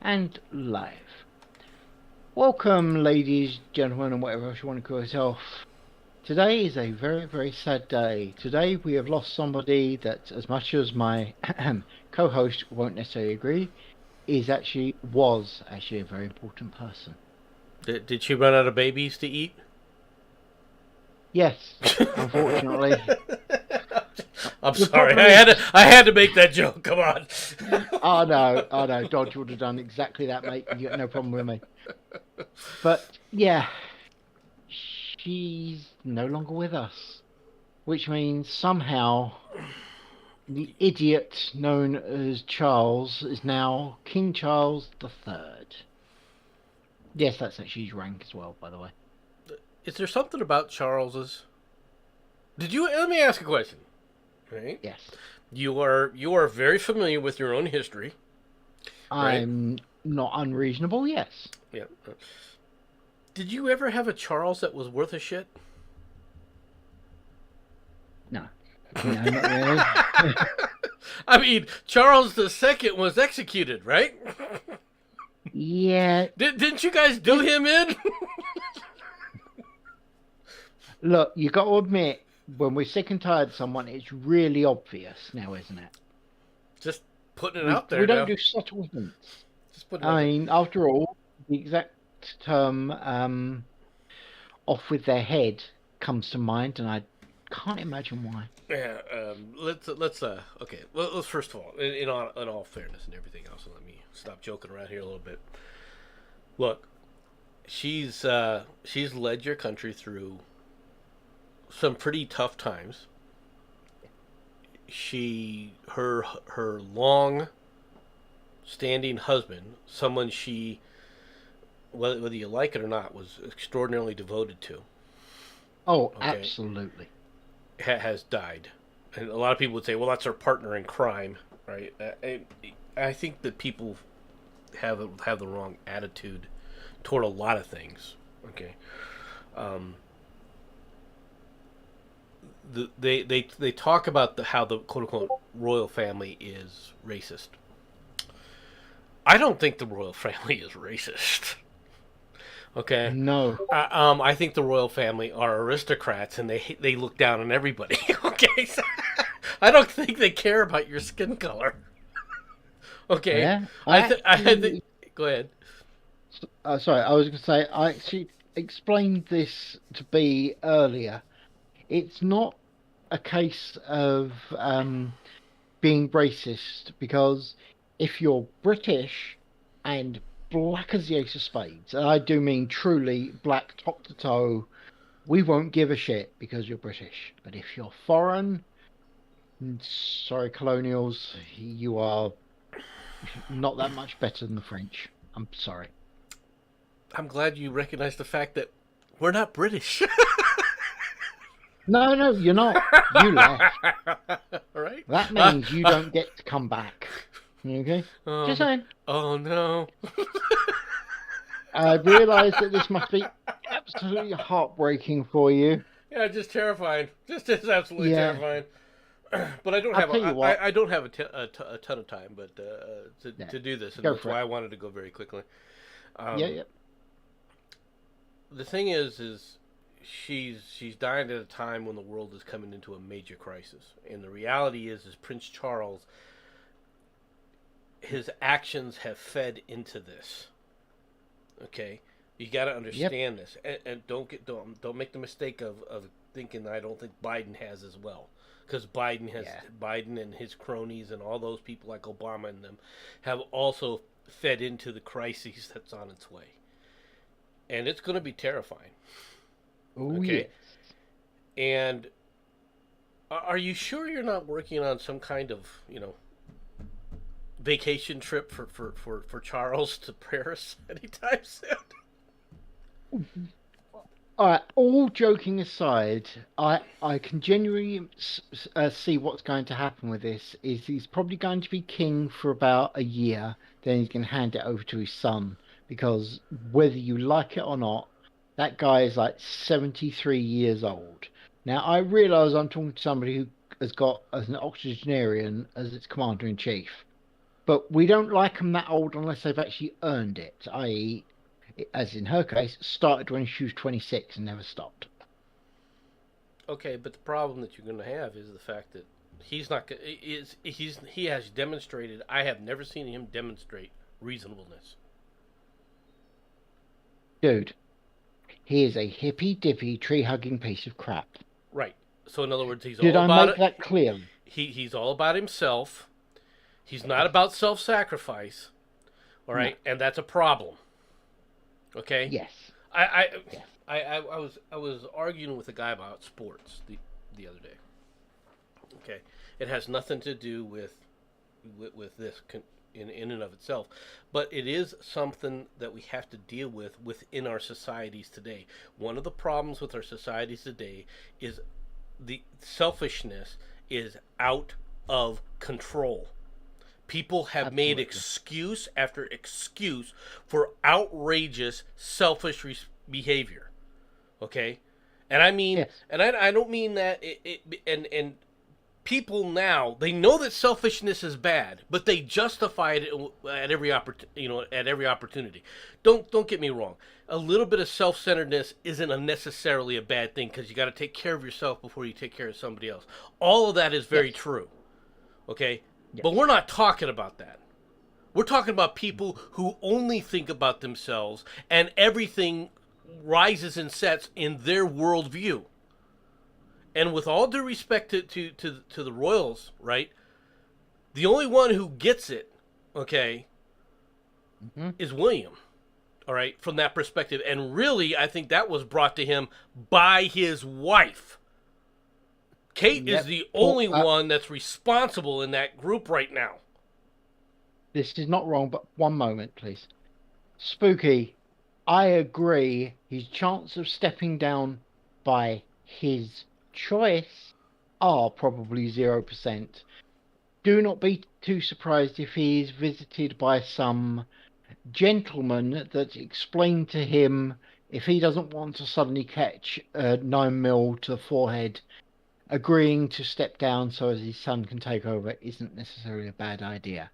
and live. Welcome, ladies, gentlemen, and whatever else you want to call yourself. Today is a very, very sad day. Today we have lost somebody that, as much as my co-host won't necessarily agree, was actually a very important person. Did she run out of babies to eat? Yes, unfortunately. I'm The sorry. problem is, I had to make that joke. Come on. oh no, Dodge would have done exactly that, mate. You got no problem with me. But yeah, she's no longer with us, which means somehow the idiot known as Charles is now King Charles III. Yes, that's actually his rank as well, by the way. Is there something about Charles's? Did you? Let me ask a question. Right. Yes. You are very familiar with your own history, right? I'm not unreasonable, yes. Yeah. Did you ever have a Charles that was worth a shit? No. No, not really. I mean, Charles the Second was executed, right? Yeah. Didn't you guys do him in? Look, you got to admit, when we're sick and tired of someone, it's really obvious now, isn't it? Just putting it We, out there we don't now. do subtle hints. Just putting it out I there. mean, after all, the exact term off with their head comes to mind, and I can't imagine why. Yeah, let's okay. Well, let's first of all, in all fairness and everything else, let me stop joking around here a little bit. Look, she's led your country through some pretty tough times. Her long standing husband, someone she, whether you like it or not, was extraordinarily devoted to. Oh, Okay, absolutely. has died, and a lot of people would say, "Well, that's her partner in crime," right? I think that people have the wrong attitude toward a lot of things. Okay, um, they talk about how the quote unquote royal family is racist. I don't think the royal family is racist. Okay, No. I think the royal family are aristocrats and they look down on everybody. Okay, so I don't think they care about your skin color. Okay, Yeah. I I think. actually, Go ahead. sorry, I was going to say, I actually explained this to be earlier. It's not a case of being racist because if you're British and black as the ace of spades, and I do mean truly black top to toe, we won't give a shit because you're British. But if you're foreign, sorry, colonials, you are not that much better than the French. I'm sorry. I'm glad you recognize the fact that we're not British. No, no, you're not. You left. All right. That means you don't get to come back. Okay? Just Oh, saying. oh no. I realise that this must be absolutely heartbreaking for you. Yeah, just terrifying. Just absolutely Yeah, terrifying. But I don't I'll have tell you what. I don't have a ton of time, but Yeah, to do this, and go that's for it. why I wanted to go very quickly. Yeah, Um, yeah. the thing is she's dying at a time when the world is coming into a major crisis, and the reality is Prince Charles, his actions have fed into this. Okay, you got to Yep. understand this, and don't make the mistake of thinking I don't think Biden has as well, because Yeah. Biden and his cronies and all those people like Obama and them have also fed into the crisis that's on its way, and it's going to be terrifying. Oh, Okay, yes. and are you sure you're not working on some kind of vacation trip for Charles to Paris anytime soon? All right. All joking aside, I can genuinely see what's going to happen with this. Is he's probably going to be king for about a year, then he's going to hand it over to his son because whether you like it or not, that guy is like 73 years old. Now I realise I'm talking to somebody who has got as an octogenarian as its commander in chief. but we don't like them that old unless they've actually earned it, i.e., as in her case, started when she was 26 and never stopped. Okay, but the problem that you're going to have is the fact that he has demonstrated. I have never seen him demonstrate reasonableness. Dude, he is a hippy dippy tree hugging piece of crap. Right. So in other words, he's Did all I about make it. that clear? He's all about himself. He's not Yes. about self-sacrifice. All No. right, and that's a problem. Okay. Yes. I I, Yes. I was arguing with a guy about sports the other day. Okay, it has nothing to do with this in and of itself, but it is something that we have to deal with within our societies today. One of the problems with our societies today is the selfishness is out of control. People have made Absolutely. excuse after excuse for outrageous selfish behavior. Okay, and I mean, Yes. and I don't mean that and people now they know that selfishness is bad, but they justify it at every at every opportunity. Don't get me wrong. A little bit of self-centeredness isn't necessarily a bad thing because you got to take care of yourself before you take care of somebody else. All of that is very Yes. true. Okay, but Yes. we're not talking about that. We're talking about people who only think about themselves and everything rises and sets in their worldview. And with all due respect to the Royals, right? The only one who gets it, okay, Hmm. is William. All right, from that perspective. And really, I think that was brought to him by his wife. Kate is Yep. the Paul, only one that's responsible in that group right now. this is not wrong, but one moment, please. Spooky, I agree. His chance of stepping down by his choice are probably 0%. Do not be too surprised if he is visited by some gentleman that explained to him if he doesn't want to suddenly catch a 9 mil to the forehead, agreeing to step down so as his son can take over isn't necessarily a bad idea.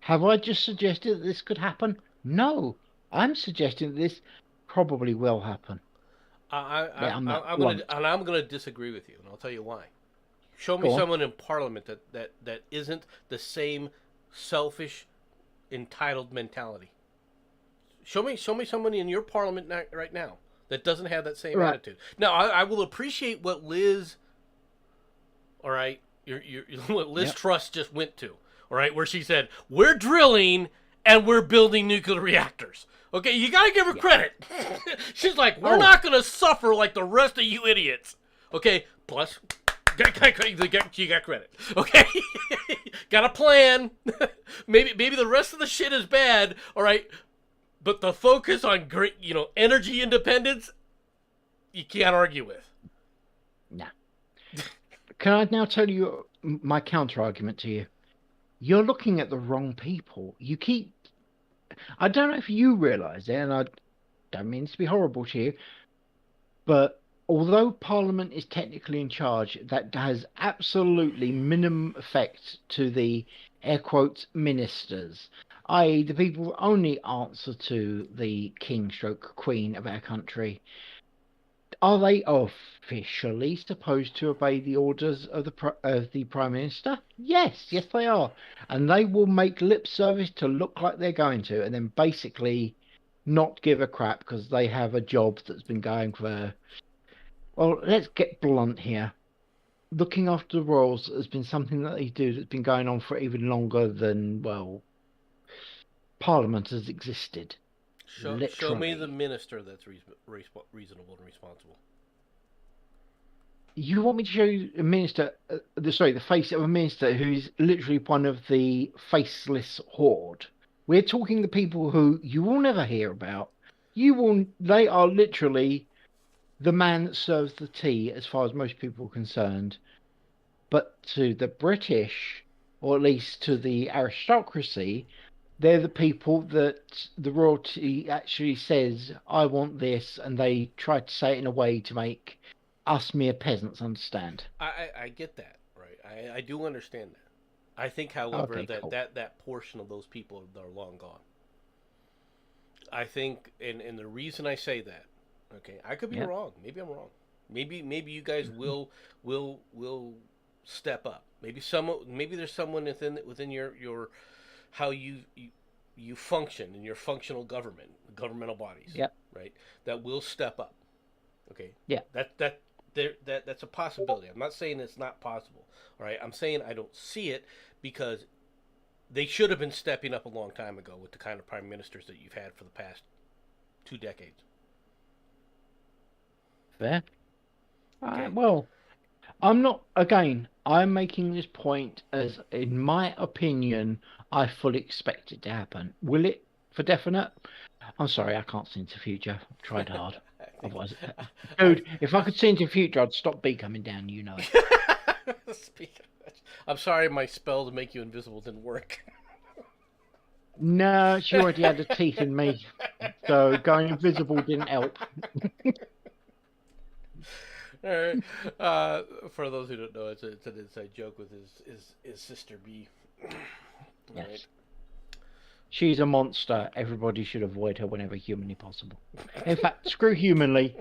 Have I just suggested that this could happen? No, I'm suggesting that this probably will happen. I, I'm I, that I'm blunt. gonna disagree with you, and I'll tell you why. Show me Go on. someone in Parliament that isn't the same selfish, entitled mentality. Show me somebody in your Parliament right now that doesn't have that same Right. attitude. Now, I will appreciate what Liz, all right, what Liz Yep. Truss just went to, all right, where she said we're drilling and we're building nuclear reactors. Okay, you gotta give her Yeah. credit. She's like, we're Oh, not gonna suffer like the rest of you idiots. Okay, plus you got credit. Okay, got a plan. Maybe the rest of the shit is bad. All right, but the focus on great energy independence, you can't argue with. no. Can I now tell you my counter argument to you? You're looking at the wrong people. I don't know if you realize it, and I don't mean to be horrible to you, but although Parliament is technically in charge, that has absolutely minimum effect to the air quotes ministers, i.e., the people who only answer to the king stroke queen of our country. Are they officially supposed to obey the orders of the prime minister? Yes, yes they are, and they will make lip service to look like they're going to, and then basically not give a crap because they have a job that's been going for. Well, let's get blunt here. Looking after the royals has been something that they do that's been going on for even longer than Parliament has existed. Show me the Literally. minister that's reasonable and responsible. You want me to show you a minister, the face of a minister who's literally one of the faceless horde. We're talking the people who you will never hear about. They are literally the man that serves the tea as far as most people are concerned. But to the British, or at least to the aristocracy, they're the people that the royalty actually says, I want this, and they try to say it in a way to make us mere peasants understand. I get that, right? I do understand that. I think, however, Okay, that cool. that portion of those people are long gone. I think, and the reason I say that, okay, I could be Yep. wrong. Maybe I'm wrong. Maybe you guys will step up. Maybe there's someone within your how you function in your functional governmental bodies, Yep. right? That will step up. Okay, Yeah. that's a possibility. I'm not saying it's not possible. All right, I'm saying I don't see it because they should have been stepping up a long time ago with the kind of prime ministers that you've had for the past 2 decades. Fair. Okay. Well, I'm not, again, I'm making this point as, in my opinion, I fully expect it to happen. Will it for definite? I'm sorry, I can't see into the future. I've tried hard. I think Otherwise, I, dude, if I could see into the future, I'd stop B coming down, you know it. speak. I'm sorry, my spell to make you invisible didn't work. No, she already had the teeth in me, so going invisible didn't help. All right. For those who don't know, it's an inside joke with his sister B. All right. Yes. She's a monster. Everybody should avoid her whenever humanly possible. In fact, screw humanly.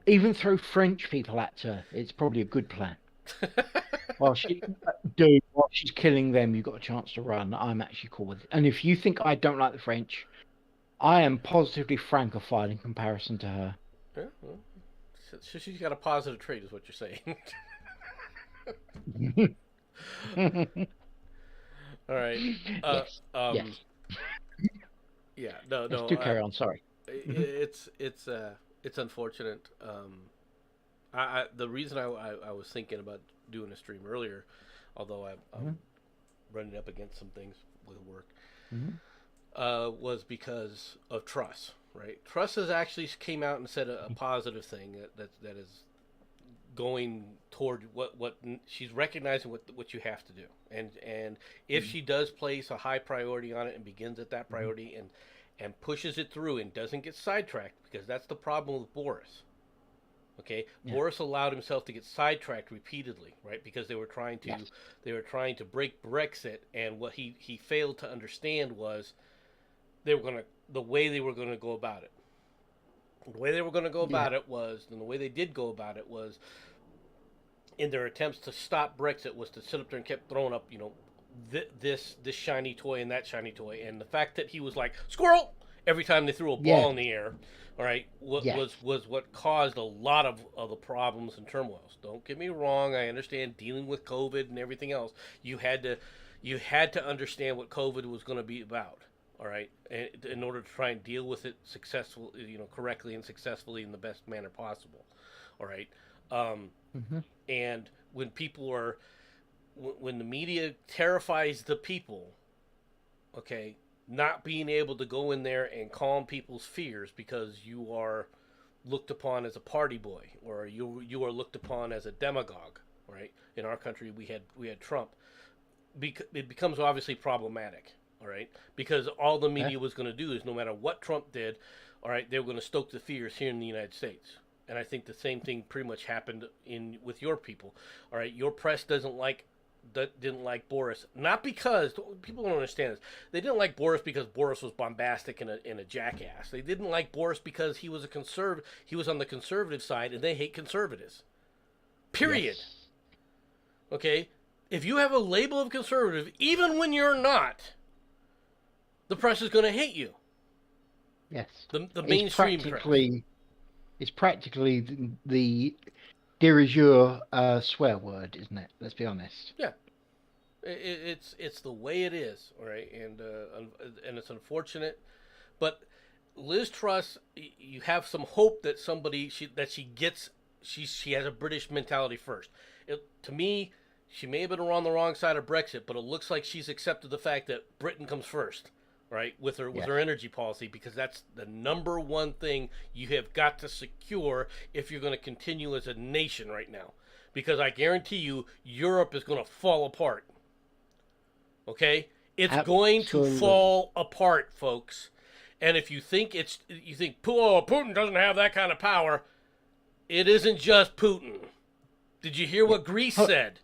Even throw French people at her. It's probably a good plan. While she, dude, while she's killing them, you've got a chance to run. I'm actually cool with it. And if you think I don't like the French, I am positively Francophile in comparison to her. Yeah, well, so she's got a positive trait, is what you're saying. All right. Uh, Yes, um. yes. Yeah. No. Let's No. do carry on. Sorry. Mhm, It's unfortunate. The reason I was thinking about doing a stream earlier, although I'm mhm, running up against some things with work, mhm. was because of Truss. Right. Truss has actually came out and said a positive thing that is going toward what she's recognizing what you have to do, and if she does place a high priority on it and begins at that Mhm. priority and pushes it through and doesn't get sidetracked, because that's the problem with Boris. Okay, Yeah, Boris allowed himself to get sidetracked repeatedly, right? Because yes, they were trying to break Brexit, and what he failed to understand was they were going to the way they were going to go about it. The way they were going to go yeah, about it was, and the way they did go about it was, in their attempts to stop Brexit, was to sit up there and kept throwing up, this shiny toy and that shiny toy, and the fact that he was like squirrel every time they threw a yeah, ball in the air, all right, what yes, was what caused a lot of the problems and turmoils. Don't get me wrong, I understand dealing with COVID and everything else. You had to understand what COVID was going to be about. All right, in order to try and deal with it correctly and successfully in the best manner possible. All right. Um, hmm and when the media terrifies the people, okay, not being able to go in there and calm people's fears because you are looked upon as a party boy, or you are looked upon as a demagogue, right? In our country, we had Trump. It becomes obviously problematic, all right, because all the yeah, media was going to do is, no matter what Trump did, all right, they were going to stoke the fears here in the United States. And I think the same thing pretty much happened in with your people. All right, your press didn't like Boris, not because people don't understand this. They didn't like Boris because Boris was bombastic and a jackass. They didn't like Boris because he was a conservative. He was on the conservative side, and they hate conservatives. Period. yes, Okay, if you have a label of conservative, even when you're not, the press is going to hate you. yes. The It's mainstream press. practically, it's practically the de jure swear word, isn't it? Let's be honest. Yeah, it's the way it is, all right, and it's unfortunate, but Liz Truss, you have some hope that she gets she has a British mentality first. To me, she may have been on the wrong side of Brexit, but it looks like she's accepted the fact that Britain comes first, right? With Yes. her energy policy, because that's the number one thing you have got to secure if you're going to continue as a nation right now. Because I guarantee you, Europe is going to fall apart. Okay, it's going to Absolutely. fall apart, folks. And if you think, oh, Putin doesn't have that kind of power. It isn't just Putin. Did you hear Yeah. what Greece Pu- said?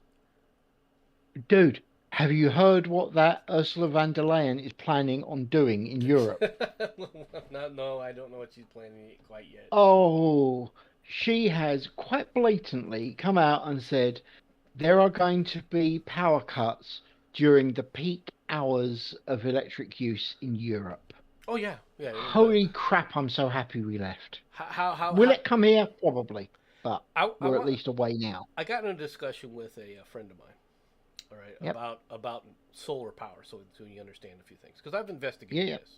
Dude, Have you heard what that Ursula von der Leyen is planning on doing in Europe? No, I don't know what she's planning quite yet. Oh, she has quite blatantly come out and said there are going to be power cuts during the peak hours of electric use in Europe. Oh yeah, yeah. Holy crap, I'm so happy we left. Will How it come here? Probably, but I we're at want. least away now. I got in a discussion with a friend of mine. All right, Yep. about solar power, so you understand a few things because I've Yeah, investigated yeah. this.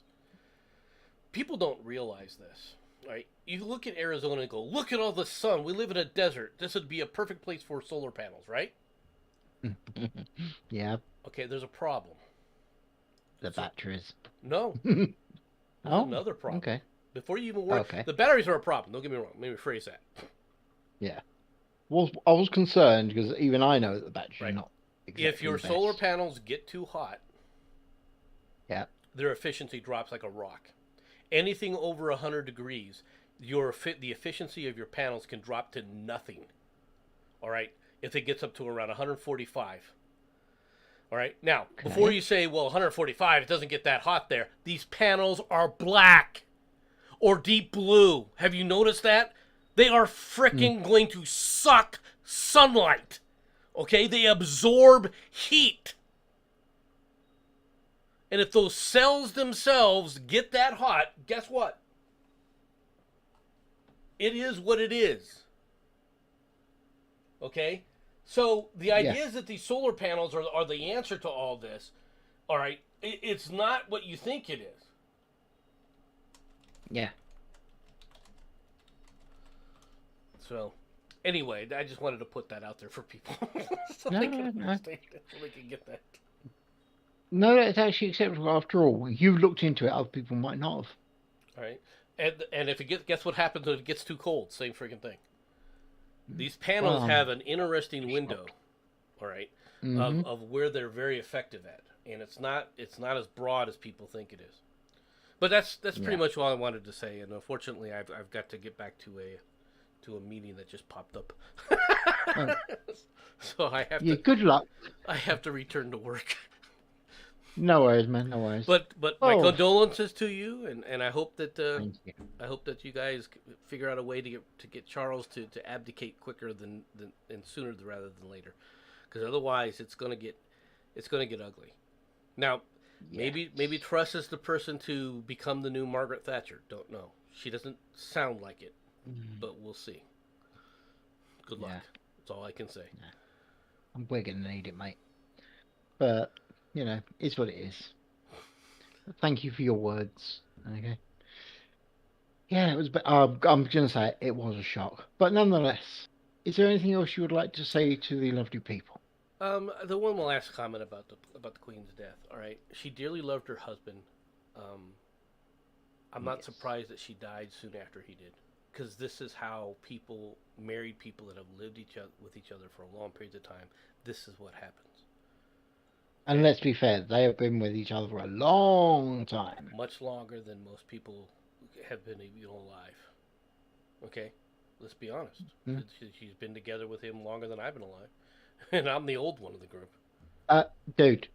People don't realize this. Right? You look at Arizona and go, look at all the sun. We live in a desert. This would be a perfect place for solar panels, right? Yeah, Okay, there's a problem. the So batteries. no, there's Oh, another problem. okay. Before you even worry, Okay. the batteries are a problem. Don't get me wrong. Let me rephrase that. Yeah. Well, I was concerned because even I know that the batteries are Right. not If exactly your the solar best. panels get too hot, Yeah. their efficiency drops like a rock. Anything over 100 degrees, the efficiency of your panels can drop to nothing. All right, if it gets up to around 145. All right, now before Okay. you say, well, 145, it doesn't get that hot there. These panels are black or deep blue. Have you noticed that? They are Mm. freaking going to suck sunlight. Okay, they absorb heat. And if those cells themselves get that hot, guess what? It is what it is. Okay? So the Yeah. idea is that these solar panels are the answer to all this. All right? It's not what you think it is. Yeah. So, anyway, I just wanted to put that out there for people so No, they can no. understand it, so they can get that. No, it's actually acceptable after all. You've looked into it, other people might not have. All right? And if it gets, guess what happens when it gets too cold? Same freaking thing. These Well, panels have an interesting window, shocked. all right, Mm-hmm. of where they're very effective at, and it's not as broad as people think it is. But that's pretty Yeah. much all I wanted to say. And unfortunately, I've got to get back to a meeting that just popped up, Oh, so yeah, good luck. I have to return to work. No worries, man. No worries. But my Oh, condolences to you, and thank you. I hope that you guys figure out a way to get Charles to abdicate quicker than and sooner rather than later, because otherwise it's gonna get ugly. Now, Yeah. maybe Truss is the person to become the new Margaret Thatcher. Don't know. She doesn't sound like it, Mm, but we'll see. Good luck. yeah. That's all I can say. We're gonna need it, mate. But it's what it is. Thank you for your words. Okay. Yeah, it was. I'm gonna say it was a shock, but nonetheless, is there anything else you would like to say to the lovely people? The one last comment about the Queen's death. All right, she dearly loved her husband. Um, I'm not Yes. surprised that she died soon after he did, because this is how married people that have lived with each other for long periods of time. This is what happens. And Okay, let's be fair, they have been with each other for a long time. much longer than most people have been even alive. Okay, let's be honest. Hmm? She's been together with him longer than I've been alive, and I'm the old one of the group. Uh, dude,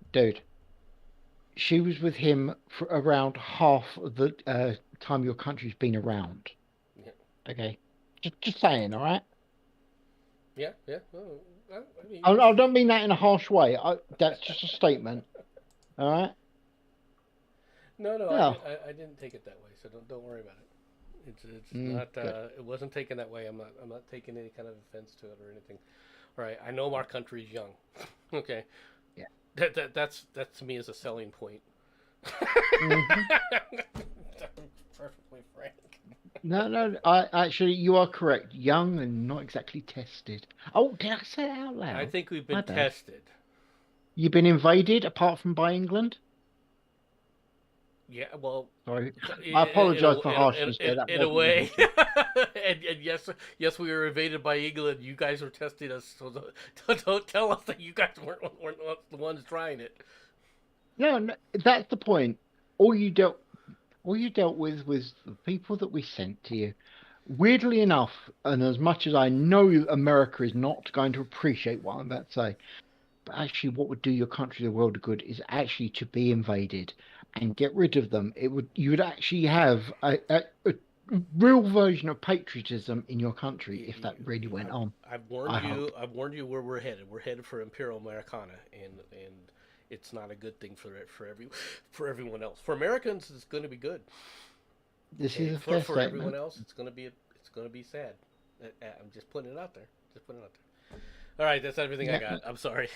she was with him for around half of the time your country's been around. Yeah, Okay, just saying, all right. yeah, yeah. Well, I mean, I don't mean that in a harsh way. That's just a statement. All right. no, no, Yeah. I didn't take it that way, so don't worry about it. It's not Good. it wasn't taken that way. I'm not taking any kind of offense to it or anything. All right, I know our country is young. Okay, Yeah. That to me is a selling point. Hmm. Perfectly frank. No, no. I actually, you are correct. Young and not exactly tested. Oh, did I say that out I loud? think we've My been bad. tested. You've been invaded, apart from by England. Yeah, well, Sorry, in, I in, apologise for a, harshness there. That in a wasn't the way, intention. and yes, we were invaded by England. You guys were testing us, so don't tell us that you guys weren't the ones trying it. No, no, that's the point. All you dealt, all you dealt with was the people that we sent to you. Weirdly enough, and as much as I know America is not going to appreciate what I'm about to say, But actually, what would do your country the world of good is actually to be invaded and get rid of them. It would You would actually have a real version of patriotism in your country if that really went on. I've warned I hope. you. I've warned you where we're headed. We're headed for Imperial Americana, and it's not a good thing for everyone else. For Americans, it's going to be good. This Okay, is a for fair everyone statement. else, it's going to be sad. I'm just putting it out there. Just putting it out there. All right, that's everything I Yeah, got. I'm sorry.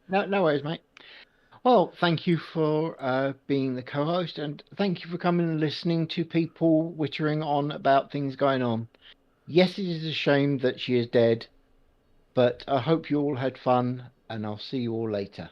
no worries, mate. Well, thank you for being the co-host, and thank you for coming and listening to people wittering on about things going on. Yes, it is a shame that she is dead, but I hope you all had fun, and I'll see you all later.